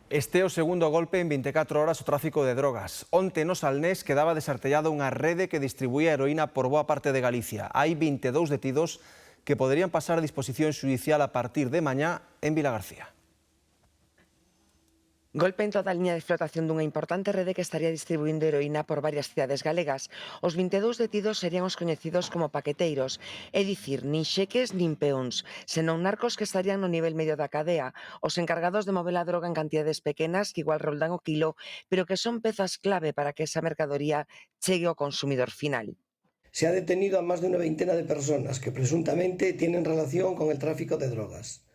Este é o segundo golpe en 24 horas o tráfico de drogas. Onte no Salnés quedaba desartellada unha rede que distribuía heroína por boa parte de Galicia. Hai 22 detidos que poderían pasar a disposición xudicial a partir de mañá en Vilagarcía. Golpe en toda a liña de flotación dunha importante rede que estaría distribuindo heroína por varias cidades galegas. Os 22 detidos serían os coñecidos como paqueteiros, é dicir, nin xeques nin peóns, senón narcos que estarían no nivel medio da cadea, os encargados de mover a droga en cantidades pequenas que igual roldan o kilo, pero que son pezas clave para que esa mercadoría chegue ao consumidor final. Se ha detenido a más de una veintena de personas que presuntamente tienen relación con el tráfico de drogas.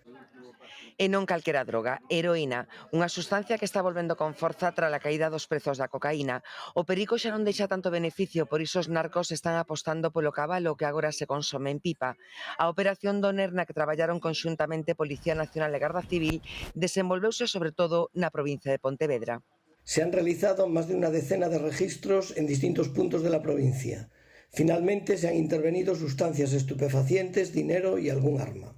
E non calquera droga, heroína, unha sustancia que está volvendo con forza tras a caída dos prezos da cocaína. O perico xa non deixa tanto beneficio, por iso os narcos están apostando polo cabalo que agora se consome en pipa. A operación Doner, na que traballaron conxuntamente Policía Nacional e Garda Civil, desenvolveuse sobre todo na provincia de Pontevedra. Se han realizado más de una decena de registros en distintos puntos de la provincia. Finalmente se han intervenido sustancias estupefacientes, dinero y algún arma.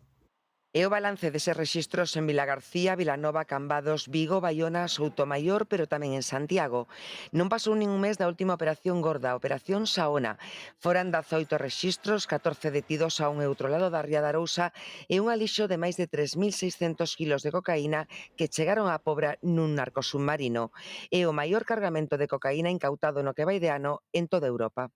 E o balance deses rexistros en Vilagarcía, Vilanova, Cambados, Vigo, Baiona, Soutomaior, pero tamén en Santiago. Non pasou nin un mes da última operación gorda, a Operación Saona. Foran 18 rexistros, 14 detidos a un e outro lado da ría da Arousa e un alixo de máis de 3.600 kilos de cocaína que chegaron á Pobra nun narcosubmarino. É o maior cargamento de cocaína incautado no que vai de ano en toda Europa.